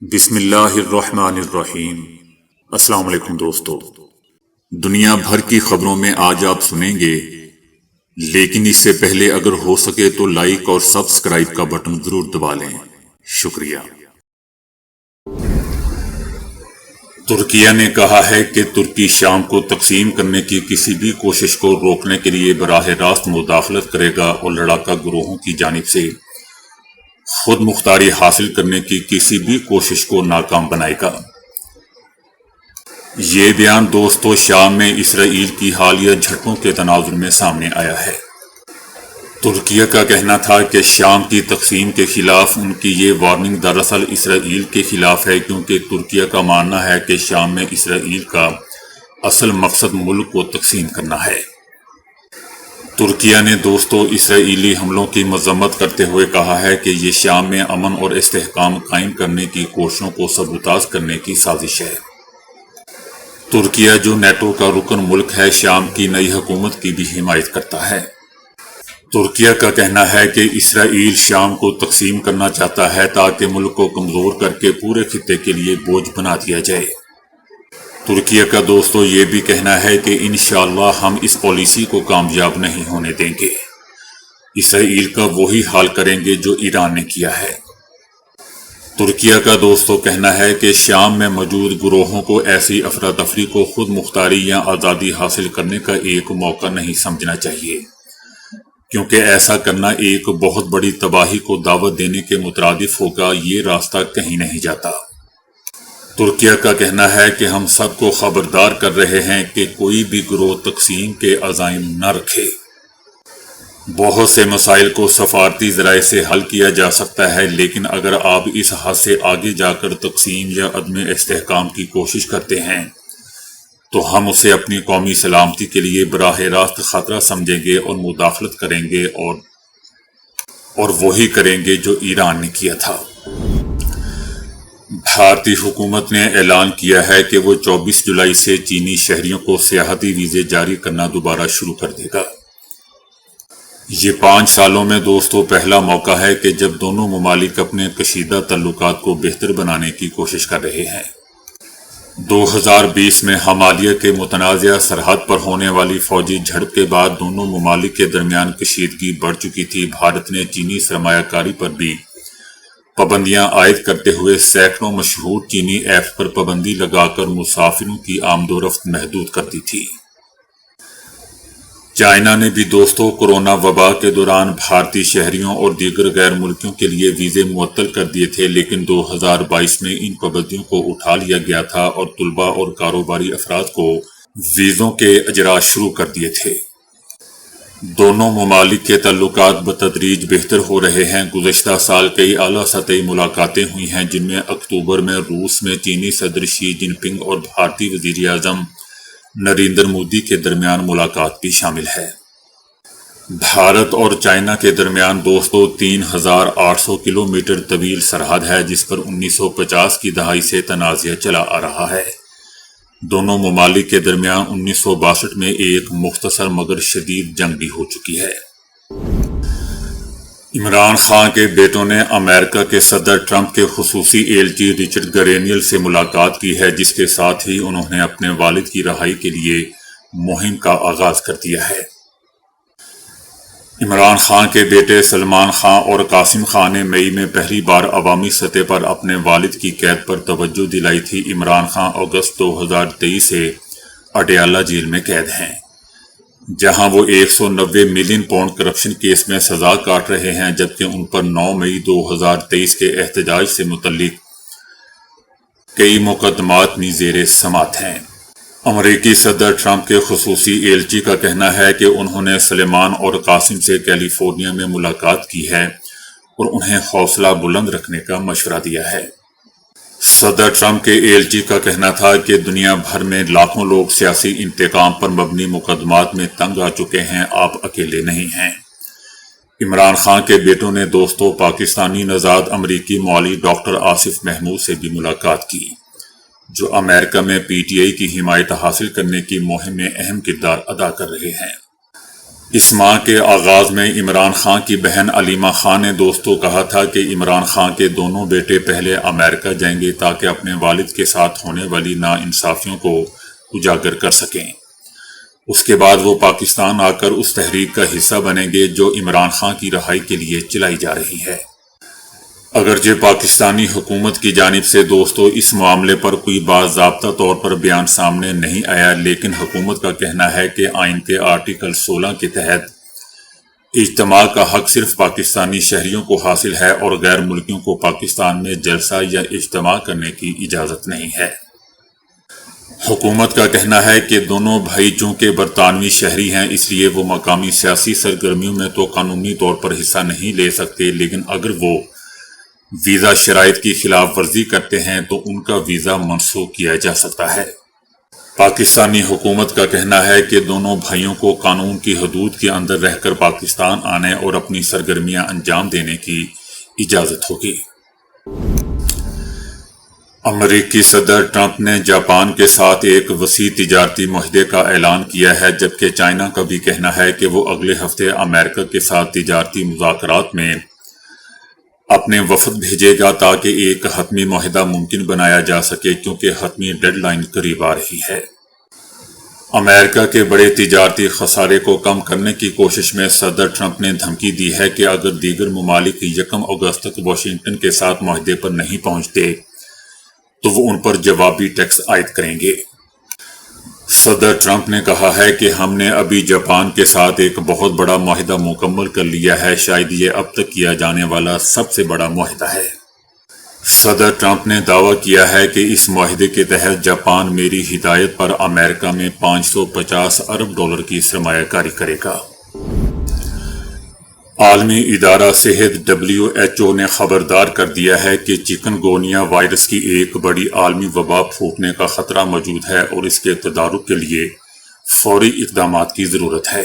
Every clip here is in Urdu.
بسم اللہ الرحمن الرحیم۔ السلام علیکم دوستو، دنیا بھر کی خبروں میں آج آپ سنیں گے، لیکن اس سے پہلے اگر ہو سکے تو لائک اور سبسکرائب کا بٹن ضرور دبا لیں۔ شکریہ۔ ترکیہ نے کہا ہے کہ ترکی شام کو تقسیم کرنے کی کسی بھی کوشش کو روکنے کے لیے براہ راست مداخلت کرے گا اور لڑاکا گروہوں کی جانب سے خود مختاری حاصل کرنے کی کسی بھی کوشش کو ناکام بنائے گا۔ یہ بیان دوستو شام میں اسرائیل کی حالیہ جھڑپوں کے تناظر میں سامنے آیا ہے۔ ترکیہ کا کہنا تھا کہ شام کی تقسیم کے خلاف ان کی یہ وارننگ دراصل اسرائیل کے خلاف ہے، کیونکہ ترکیہ کا ماننا ہے کہ شام میں اسرائیل کا اصل مقصد ملک کو تقسیم کرنا ہے۔ ترکیہ نے دوستو اسرائیلی حملوں کی مذمت کرتے ہوئے کہا ہے کہ یہ شام میں امن اور استحکام قائم کرنے کی کوششوں کو سبوتاژ کرنے کی سازش ہے۔ ترکیہ جو نیٹو کا رکن ملک ہے، شام کی نئی حکومت کی بھی حمایت کرتا ہے۔ ترکیہ کا کہنا ہے کہ اسرائیل شام کو تقسیم کرنا چاہتا ہے تاکہ ملک کو کمزور کر کے پورے خطے کے لیے بوجھ بنا دیا جائے۔ ترکیہ کا دوستو یہ بھی کہنا ہے کہ انشاءاللہ ہم اس پالیسی کو کامیاب نہیں ہونے دیں گے، اسرائیل کا وہی حال کریں گے جو ایران نے کیا ہے۔ ترکیہ کا دوستو کہنا ہے کہ شام میں موجود گروہوں کو ایسی افراتفری کو خود مختاری یا آزادی حاصل کرنے کا ایک موقع نہیں سمجھنا چاہیے، کیونکہ ایسا کرنا ایک بہت بڑی تباہی کو دعوت دینے کے مترادف ہوگا۔ یہ راستہ کہیں نہیں جاتا۔ ترکیہ کا کہنا ہے کہ ہم سب کو خبردار کر رہے ہیں کہ کوئی بھی گروہ تقسیم کے عزائم نہ رکھے۔ بہت سے مسائل کو سفارتی ذرائع سے حل کیا جا سکتا ہے، لیکن اگر آپ اس حد سے آگے جا کر تقسیم یا عدم استحکام کی کوشش کرتے ہیں تو ہم اسے اپنی قومی سلامتی کے لیے براہ راست خطرہ سمجھیں گے اور مداخلت کریں گے اور وہی کریں گے جو ایران نے کیا تھا۔ بھارتی حکومت نے اعلان کیا ہے کہ وہ 24 جولائی سے چینی شہریوں کو سیاحتی ویزے جاری کرنا دوبارہ شروع کر دے گا۔ یہ 5 سالوں میں دوستو پہلا موقع ہے کہ جب دونوں ممالک اپنے کشیدہ تعلقات کو بہتر بنانے کی کوشش کر رہے ہیں۔ 2020 میں ہمالیہ کے متنازع سرحد پر ہونے والی فوجی جھڑپ کے بعد دونوں ممالک کے درمیان کشیدگی بڑھ چکی تھی۔ بھارت نے چینی سرمایہ کاری پر بھی پابندیاں عائد کرتے ہوئے سینکڑوں مشہور چینی ایپس پر پابندی لگا کر مسافروں کی آمد و رفت محدود کر دی تھی۔ چائنا نے بھی دوستو کورونا وبا کے دوران بھارتی شہریوں اور دیگر غیر ملکیوں کے لیے ویزے معطل کر دیے تھے، لیکن 2022 میں ان پابندیوں کو اٹھا لیا گیا تھا اور طلباء اور کاروباری افراد کو ویزوں کے اجراء شروع کر دیے تھے۔ دونوں ممالک کے تعلقات بتدریج بہتر ہو رہے ہیں۔ گزشتہ سال کئی اعلیٰ سطحی ملاقاتیں ہوئی ہیں، جن میں اکتوبر میں روس میں چینی صدر شی جن پنگ اور بھارتی وزیر اعظم نریندر مودی کے درمیان ملاقات بھی شامل ہے۔ بھارت اور چائنا کے درمیان دوستو 3800 کلومیٹر طویل سرحد ہے، جس پر 1950 کی دہائی سے تنازع چلا آ رہا ہے۔ دونوں ممالک کے درمیان 1962 میں ایک مختصر مگر شدید جنگ بھی ہو چکی ہے۔ عمران خان کے بیٹوں نے امریکہ کے صدر ٹرمپ کے خصوصی ایلچی رچرڈ گرینیل سے ملاقات کی ہے، جس کے ساتھ ہی انہوں نے اپنے والد کی رہائی کے لیے مہم کا آغاز کر دیا ہے۔ عمران خان کے بیٹے سلمان خان اور قاسم خان نے مئی میں پہلی بار عوامی سطح پر اپنے والد کی قید پر توجہ دلائی تھی۔ عمران خان اگست 2023 سے اڈیالہ جیل میں قید ہیں، جہاں وہ 190 ملین پاؤنڈ کرپشن کیس میں سزا کاٹ رہے ہیں، جبکہ ان پر 9 مئی 2023 کے احتجاج سے متعلق کئی مقدمات بھی زیر سماعت ہیں۔ امریکی صدر ٹرمپ کے خصوصی ایلچی کا کہنا ہے کہ انہوں نے سلمان اور قاسم سے کیلیفورنیا میں ملاقات کی ہے اور انہیں حوصلہ بلند رکھنے کا مشورہ دیا ہے۔ صدر ٹرمپ کے ایلچی کا کہنا تھا کہ دنیا بھر میں لاکھوں لوگ سیاسی انتقام پر مبنی مقدمات میں تنگ آ چکے ہیں، آپ اکیلے نہیں ہیں۔ عمران خان کے بیٹوں نے دوستو پاکستانی نژاد امریکی مولوی ڈاکٹر آصف محمود سے بھی ملاقات کی، جو امریکہ میں پی ٹی آئی کی حمایت حاصل کرنے کی مہم میں اہم کردار ادا کر رہے ہیں۔ اس ماہ کے آغاز میں عمران خان کی بہن علیمہ خان نے دوستوں کہا تھا کہ عمران خان کے دونوں بیٹے پہلے امریکہ جائیں گے تاکہ اپنے والد کے ساتھ ہونے والی ناانصافیوں کو اجاگر کر سکیں۔ اس کے بعد وہ پاکستان آ کر اس تحریک کا حصہ بنیں گے جو عمران خان کی رہائی کے لیے چلائی جا رہی ہے۔ اگرچہ پاکستانی حکومت کی جانب سے دوستوں اس معاملے پر کوئی باضابطہ طور پر بیان سامنے نہیں آیا، لیکن حکومت کا کہنا ہے کہ آئین کے آرٹیکل 16 کے تحت اجتماع کا حق صرف پاکستانی شہریوں کو حاصل ہے اور غیر ملکیوں کو پاکستان میں جلسہ یا اجتماع کرنے کی اجازت نہیں ہے۔ حکومت کا کہنا ہے کہ دونوں بھائی چونکہ برطانوی شہری ہیں اس لیے وہ مقامی سیاسی سرگرمیوں میں تو قانونی طور پر حصہ نہیں لے سکتے، لیکن اگر وہ ویزا شرائط کی خلاف ورزی کرتے ہیں تو ان کا ویزا منسوخ کیا جا سکتا ہے۔ پاکستانی حکومت کا کہنا ہے کہ دونوں بھائیوں کو قانون کی حدود کے اندر رہ کر پاکستان آنے اور اپنی سرگرمیاں انجام دینے کی اجازت ہوگی۔ امریکی صدر ٹرمپ نے جاپان کے ساتھ ایک وسیع تجارتی معاہدے کا اعلان کیا ہے، جبکہ چائنا کا بھی کہنا ہے کہ وہ اگلے ہفتے امریکہ کے ساتھ تجارتی مذاکرات میں اپنے وفد بھیجے گا تاکہ ایک حتمی معاہدہ ممکن بنایا جا سکے، کیونکہ حتمی ڈیڈ لائن قریب آ رہی ہے۔ امریکہ کے بڑے تجارتی خسارے کو کم کرنے کی کوشش میں صدر ٹرمپ نے دھمکی دی ہے کہ اگر دیگر ممالک 1 اگست تک واشنگٹن کے ساتھ معاہدے پر نہیں پہنچتے تو وہ ان پر جوابی ٹیکس عائد کریں گے۔ صدر ٹرمپ نے کہا ہے کہ ہم نے ابھی جاپان کے ساتھ ایک بہت بڑا معاہدہ مکمل کر لیا ہے، شاید یہ اب تک کیا جانے والا سب سے بڑا معاہدہ ہے۔ صدر ٹرمپ نے دعویٰ کیا ہے کہ اس معاہدے کے تحت جاپان میری ہدایت پر امریکہ میں $550 ارب کی سرمایہ کاری کرے گا۔ عالمی ادارہ صحت WHO نے خبردار کر دیا ہے کہ چکن گونیا وائرس کی ایک بڑی عالمی وبا پھوٹنے کا خطرہ موجود ہے اور اس کے تدارک کے لیے فوری اقدامات کی ضرورت ہے۔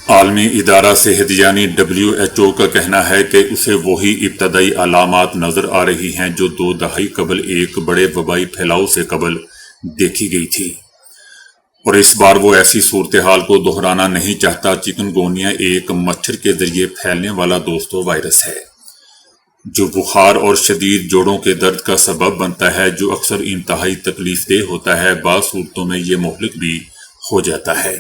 عالمی ادارہ صحت یعنی WHO کا کہنا ہے کہ اسے وہی ابتدائی علامات نظر آ رہی ہیں جو 2 دہائی قبل ایک بڑے وبائی پھیلاؤ سے قبل دیکھی گئی تھی، اور اس بار وہ ایسی صورتحال کو دہرانا نہیں چاہتا۔ چکن گونیا ایک مچھر کے ذریعے پھیلنے والا دوستو وائرس ہے جو بخار اور شدید جوڑوں کے درد کا سبب بنتا ہے، جو اکثر انتہائی تکلیف دہ ہوتا ہے۔ بعض صورتوں میں یہ مہلک بھی ہو جاتا ہے۔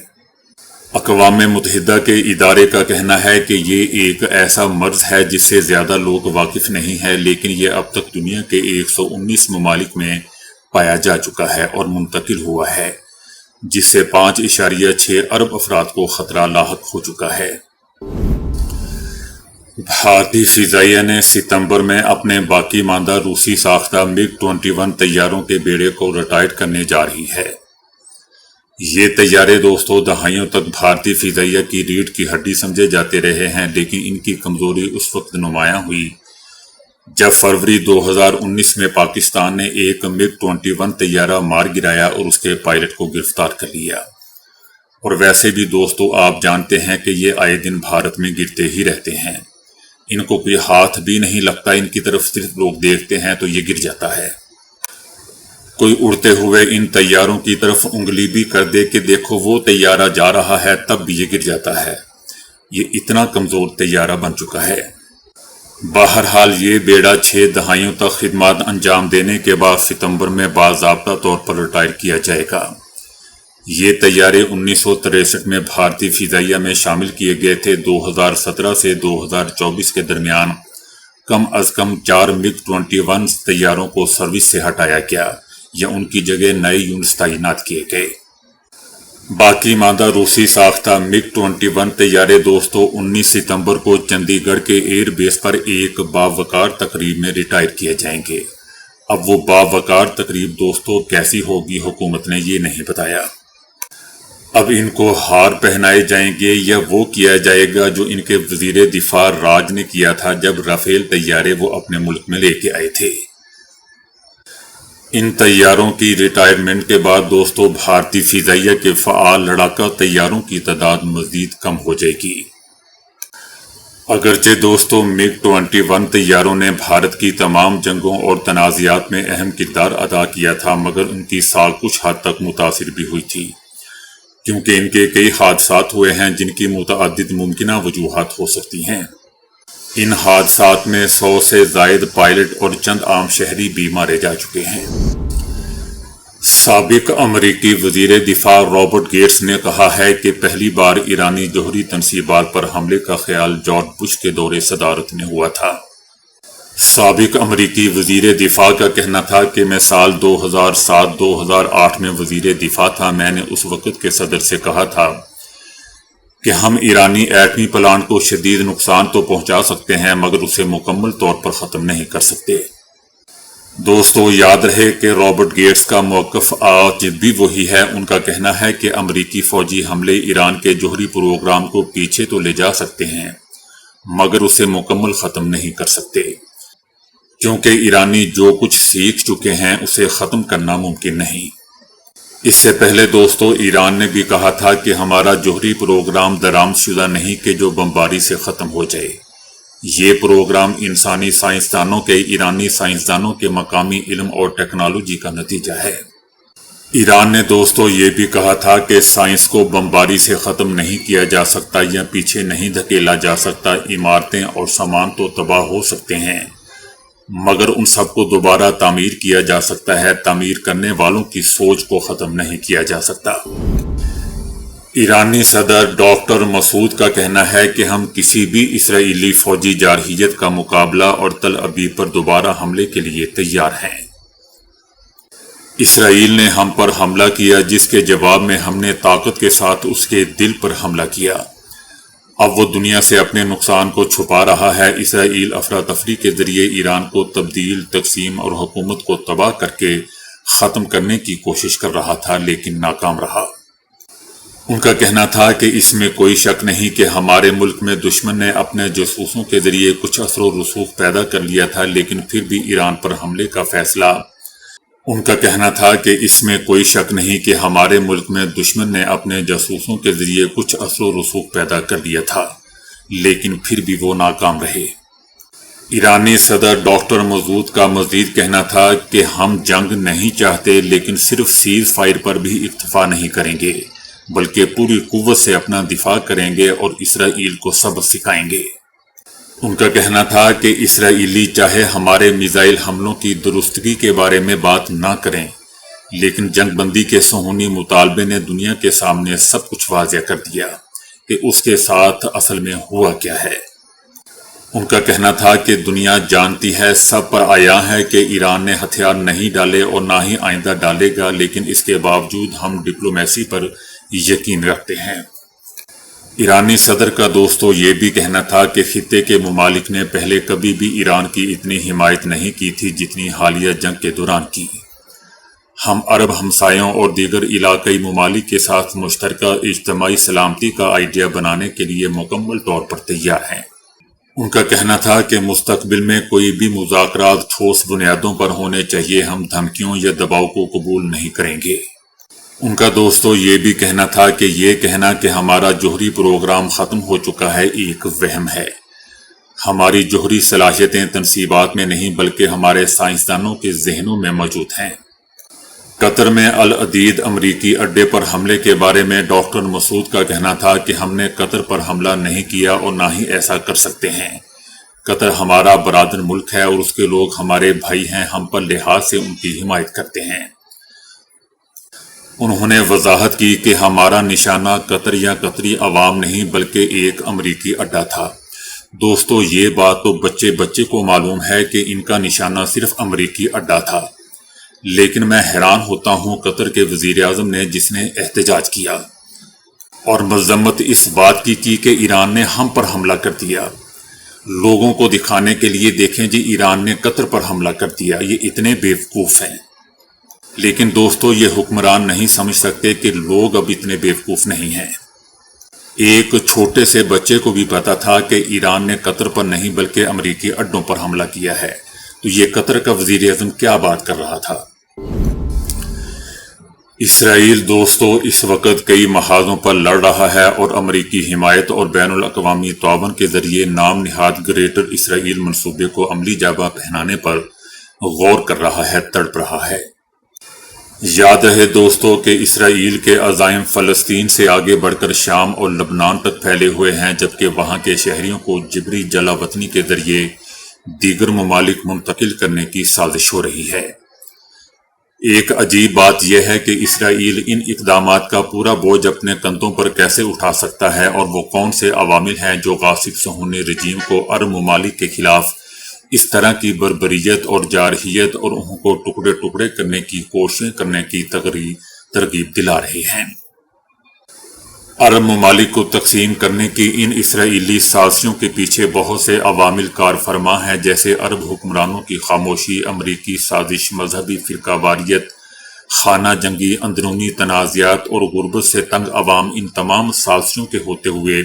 اقوام متحدہ کے ادارے کا کہنا ہے کہ یہ ایک ایسا مرض ہے جس سے زیادہ لوگ واقف نہیں ہیں، لیکن یہ اب تک دنیا کے 119 ممالک میں پایا جا چکا ہے اور منتقل ہوا ہے، جس سے 5.6 ارب افراد کو خطرہ لاحق ہو چکا ہے۔ بھارتی فضائیہ نے ستمبر میں اپنے باقی ماندہ روسی ساختہ MiG-21 طیاروں کے بیڑے کو ریٹائر کرنے جا رہی ہے۔ یہ طیارے دوستو دہائیوں تک بھارتی فضائیہ کی ریڑھ کی ہڈی سمجھے جاتے رہے ہیں، لیکن ان کی کمزوری اس وقت نمایاں ہوئی جب فروری 2019 میں پاکستان نے ایک MiG-21 طیارہ مار گرایا اور اس کے پائلٹ کو گرفتار کر لیا۔ اور ویسے بھی دوستو آپ جانتے ہیں کہ یہ آئے دن بھارت میں گرتے ہی رہتے ہیں، ان کو کوئی ہاتھ بھی نہیں لگتا، ان کی طرف صرف لوگ دیکھتے ہیں تو یہ گر جاتا ہے۔ کوئی اڑتے ہوئے ان طیاروں کی طرف انگلی بھی کر دے کہ دیکھو وہ طیارہ جا رہا ہے، تب بھی یہ گر جاتا ہے۔ یہ اتنا کمزور طیارہ بن چکا ہے۔ بہرحال یہ بیڑا 6 دہائیوں تک خدمات انجام دینے کے بعد ستمبر میں باضابطہ طور پر ریٹائر کیا جائے گا۔ یہ طیارے 1963 میں بھارتی فضائیہ میں شامل کیے گئے تھے۔ 2017 سے 2024 کے درمیان کم از کم 4 MiG-21 طیاروں کو سروس سے ہٹایا گیا یا ان کی جگہ نئے یونٹس تعینات کیے گئے۔ باقی ماندہ روسی ساختہ MiG-21 طیارے دوستو 19 ستمبر کو چندی گڑھ کے ایئر بیس پر ایک باوقار تقریب میں ریٹائر کیے جائیں گے۔ اب وہ باوقار تقریب دوستو کیسی ہوگی حکومت نے یہ نہیں بتایا۔ اب ان کو ہار پہنائے جائیں گے یا وہ کیا جائے گا جو ان کے وزیر دفاع راج نے کیا تھا جب رافیل طیارے وہ اپنے ملک میں لے کے آئے تھے۔ ان طیاروں کی ریٹائرمنٹ کے بعد دوستو بھارتی فضائیہ کے فعال لڑاکا طیاروں کی تعداد مزید کم ہو جائے گی۔ اگرچہ دوستو MiG-21 طیاروں نے بھارت کی تمام جنگوں اور تنازعات میں اہم کردار ادا کیا تھا، مگر ان کی ساکھ کچھ حد تک متاثر بھی ہوئی تھی، کیونکہ ان کے کئی حادثات ہوئے ہیں جن کی متعدد ممکنہ وجوہات ہو سکتی ہیں۔ ان حادثات میں 100 سے زائد پائلٹ اور چند عام شہری بھی مارے جا چکے ہیں۔ سابق امریکی وزیر دفاع رابرٹ گیٹس نے کہا ہے کہ پہلی بار ایرانی جوہری تنصیبات پر حملے کا خیال جارج بش کے دور صدارت میں ہوا تھا۔ سابق امریکی وزیر دفاع کا کہنا تھا کہ میں سال 2007-2008 میں وزیر دفاع تھا۔ میں نے اس وقت کے صدر سے کہا تھا کہ ہم ایرانی ایٹمی پلانٹ کو شدید نقصان تو پہنچا سکتے ہیں مگر اسے مکمل طور پر ختم نہیں کر سکتے۔ دوستو، یاد رہے کہ رابرٹ گیٹس کا موقف آج بھی وہی ہے۔ ان کا کہنا ہے کہ امریکی فوجی حملے ایران کے جوہری پروگرام کو پیچھے تو لے جا سکتے ہیں مگر اسے مکمل ختم نہیں کر سکتے، کیونکہ ایرانی جو کچھ سیکھ چکے ہیں اسے ختم کرنا ممکن نہیں۔ اس سے پہلے دوستو، ایران نے بھی کہا تھا کہ ہمارا جوہری پروگرام درآمد شدہ نہیں کہ جو بمباری سے ختم ہو جائے۔ یہ پروگرام انسانی سائنسدانوں کے ایرانی سائنسدانوں کے مقامی علم اور ٹیکنالوجی کا نتیجہ ہے۔ ایران نے دوستو یہ بھی کہا تھا کہ سائنس کو بمباری سے ختم نہیں کیا جا سکتا یا پیچھے نہیں دھکیلا جا سکتا۔ عمارتیں اور سامان تو تباہ ہو سکتے ہیں مگر ان سب کو دوبارہ تعمیر کیا جا سکتا ہے۔ تعمیر کرنے والوں کی سوچ کو ختم نہیں کیا جا سکتا۔ ایرانی صدر ڈاکٹر مسعود کا کہنا ہے کہ ہم کسی بھی اسرائیلی فوجی جارحیت کا مقابلہ اور تل ابیب پر دوبارہ حملے کے لیے تیار ہیں۔ اسرائیل نے ہم پر حملہ کیا جس کے جواب میں ہم نے طاقت کے ساتھ اس کے دل پر حملہ کیا۔ اب وہ دنیا سے اپنے نقصان کو چھپا رہا ہے۔ اسرائیل افراتفری کے ذریعے ایران کو تبدیل، تقسیم اور حکومت کو تباہ کر کے ختم کرنے کی کوشش کر رہا تھا لیکن ناکام رہا۔ ان کا کہنا تھا کہ اس میں کوئی شک نہیں کہ ہمارے ملک میں دشمن نے اپنے جاسوسوں کے ذریعے کچھ اثر و رسوخ پیدا کر لیا تھا لیکن پھر بھی ایران پر حملے کا فیصلہ ان کا کہنا تھا کہ اس میں کوئی شک نہیں کہ ہمارے ملک میں دشمن نے اپنے جاسوسوں کے ذریعے کچھ اثر و رسوخ پیدا کر لیا تھا لیکن پھر بھی وہ ناکام رہے۔ ایرانی صدر ڈاکٹر مسعود کا مزید کہنا تھا کہ ہم جنگ نہیں چاہتے لیکن صرف سیز فائر پر بھی اکتفا نہیں کریں گے بلکہ پوری قوت سے اپنا دفاع کریں گے اور اسرائیل کو سبق سکھائیں گے۔ ان کا کہنا تھا کہ اسرائیلی چاہے ہمارے میزائل حملوں کی درستگی کے بارے میں بات نہ کریں لیکن جنگ بندی کے صہیونی مطالبے نے دنیا کے سامنے سب کچھ واضح کر دیا کہ اس کے ساتھ اصل میں ہوا کیا ہے۔ ان کا کہنا تھا کہ دنیا جانتی ہے، سب پر آیا ہے کہ ایران نے ہتھیار نہیں ڈالے اور نہ ہی آئندہ ڈالے گا لیکن اس کے باوجود ہم ڈپلومیسی پر یقین رکھتے ہیں۔ ایرانی صدر کا دوستو یہ بھی کہنا تھا کہ خطے کے ممالک نے پہلے کبھی بھی ایران کی اتنی حمایت نہیں کی تھی جتنی حالیہ جنگ کے دوران کی۔ ہم عرب ہمسایوں اور دیگر علاقائی ممالک کے ساتھ مشترکہ اجتماعی سلامتی کا آئیڈیا بنانے کے لیے مکمل طور پر تیار ہیں۔ ان کا کہنا تھا کہ مستقبل میں کوئی بھی مذاکرات ٹھوس بنیادوں پر ہونے چاہیے، ہم دھمکیوں یا دباؤ کو قبول نہیں کریں گے۔ ان کا دوستو یہ بھی کہنا تھا کہ یہ کہنا کہ ہمارا جوہری پروگرام ختم ہو چکا ہے ایک وہم ہے۔ ہماری جوہری صلاحیتیں تنصیبات میں نہیں بلکہ ہمارے سائنسدانوں کے ذہنوں میں موجود ہیں۔ قطر میں العدید امریکی اڈے پر حملے کے بارے میں ڈاکٹر مسعود کا کہنا تھا کہ ہم نے قطر پر حملہ نہیں کیا اور نہ ہی ایسا کر سکتے ہیں۔ قطر ہمارا برادر ملک ہے اور اس کے لوگ ہمارے بھائی ہیں، ہم پر لحاظ سے ان کی حمایت کرتے ہیں۔ انہوں نے وضاحت کی کہ ہمارا نشانہ قطر یا قطری عوام نہیں بلکہ ایک امریکی اڈا تھا۔ دوستو یہ بات تو بچے بچے کو معلوم ہے کہ ان کا نشانہ صرف امریکی اڈا تھا، لیکن میں حیران ہوتا ہوں قطر کے وزیر اعظم نے جس نے احتجاج کیا اور مذمت اس بات کی کہ ایران نے ہم پر حملہ کر دیا۔ لوگوں کو دکھانے کے لیے دیکھیں جی ایران نے قطر پر حملہ کر دیا، یہ اتنے بیوقوف ہیں۔ لیکن دوستو یہ حکمران نہیں سمجھ سکتے کہ لوگ اب اتنے بیوقوف نہیں ہیں۔ ایک چھوٹے سے بچے کو بھی پتا تھا کہ ایران نے قطر پر نہیں بلکہ امریکی اڈوں پر حملہ کیا ہے، تو یہ قطر کا وزیر اعظم کیا بات کر رہا تھا۔ اسرائیل دوستو اس وقت کئی محاذوں پر لڑ رہا ہے اور امریکی حمایت اور بین الاقوامی تعاون کے ذریعے نام نہاد گریٹر اسرائیل منصوبے کو عملی جامہ پہنانے پر غور کر رہا ہے، تڑپ رہا ہے۔ یاد رہے دوستو کہ اسرائیل کے عزائم فلسطین سے آگے بڑھ کر شام اور لبنان تک پھیلے ہوئے ہیں، جبکہ وہاں کے شہریوں کو جبری جلا وطنی کے ذریعے دیگر ممالک منتقل کرنے کی سازش ہو رہی ہے۔ ایک عجیب بات یہ ہے کہ اسرائیل ان اقدامات کا پورا بوجھ اپنے کندھوں پر کیسے اٹھا سکتا ہے، اور وہ کون سے عوامل ہیں جو غاصب صہیونی رجیم کو عرب ممالک کے خلاف اس طرح کی بربریت اور جارحیت اور ان کو ٹکڑے ٹکڑے کرنے کی کوششیں کرنے کی ترغیب دلا رہے ہیں۔ عرب ممالک کو تقسیم کرنے کی ان اسرائیلی سازشوں کے پیچھے بہت سے عوامل کار فرما ہیں، جیسے عرب حکمرانوں کی خاموشی، امریکی سازش، مذہبی فرقہ واریت، خانہ جنگی، اندرونی تنازعات اور غربت سے تنگ عوام۔ ان تمام سازشوں کے ہوتے ہوئے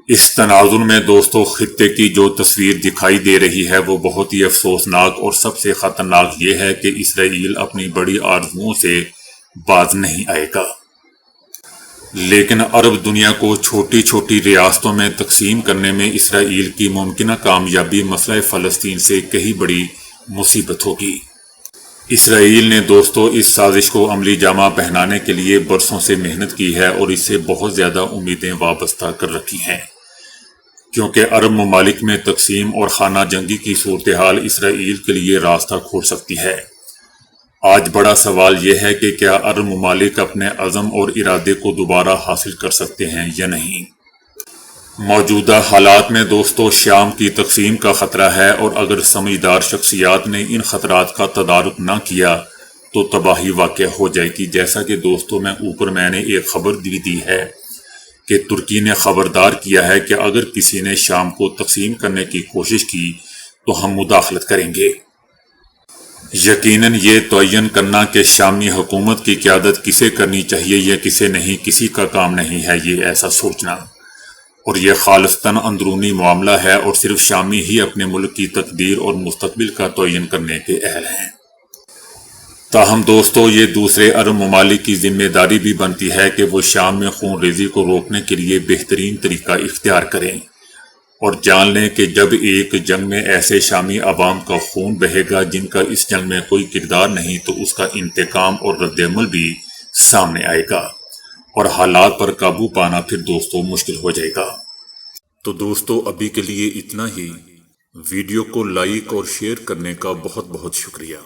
اس تناظر میں دوستو خطے کی جو تصویر دکھائی دے رہی ہے وہ بہت ہی افسوسناک اور سب سے خطرناک یہ ہے کہ اسرائیل اپنی بڑی آرزوؤں سے باز نہیں آئے گا، لیکن عرب دنیا کو چھوٹی چھوٹی ریاستوں میں تقسیم کرنے میں اسرائیل کی ممکنہ کامیابی مسئلہ فلسطین سے کہیں بڑی مصیبت ہوگی۔ اسرائیل نے دوستو اس سازش کو عملی جامہ پہنانے کے لیے برسوں سے محنت کی ہے اور اس سے بہت زیادہ امیدیں وابستہ کر رکھی ہیں، کیونکہ عرب ممالک میں تقسیم اور خانہ جنگی کی صورتحال اسرائیل کے لیے راستہ کھول سکتی ہے۔ آج بڑا سوال یہ ہے کہ کیا عرب ممالک اپنے عزم اور ارادے کو دوبارہ حاصل کر سکتے ہیں یا نہیں۔ موجودہ حالات میں دوستو شام کی تقسیم کا خطرہ ہے، اور اگر سمجھدار شخصیات نے ان خطرات کا تدارک نہ کیا تو تباہی واقع ہو جائے گی۔ جیسا کہ دوستو میں نے ایک خبر دی ہے کہ ترکی نے خبردار کیا ہے کہ اگر کسی نے شام کو تقسیم کرنے کی کوشش کی تو ہم مداخلت کریں گے۔ یقیناً یہ تعین کرنا کہ شامی حکومت کی قیادت کسے کرنی چاہیے یا کسے نہیں، کسی کا کام نہیں ہے یہ ایسا سوچنا، اور یہ خالصتاً اندرونی معاملہ ہے، اور صرف شامی ہی اپنے ملک کی تقدیر اور مستقبل کا تعین کرنے کے اہل ہیں۔ تاہم دوستو یہ دوسرے عرب ممالک کی ذمہ داری بھی بنتی ہے کہ وہ شام میں خون ریزی کو روکنے کے لیے بہترین طریقہ اختیار کریں، اور جان لیں کہ جب ایک جنگ میں ایسے شامی عوام کا خون بہے گا جن کا اس جنگ میں کوئی کردار نہیں، تو اس کا انتقام اور رد عمل بھی سامنے آئے گا، اور حالات پر قابو پانا پھر دوستو مشکل ہو جائے گا۔ تو دوستو ابھی کے لیے اتنا ہی۔ ویڈیو کو لائک اور شیئر کرنے کا بہت بہت شکریہ۔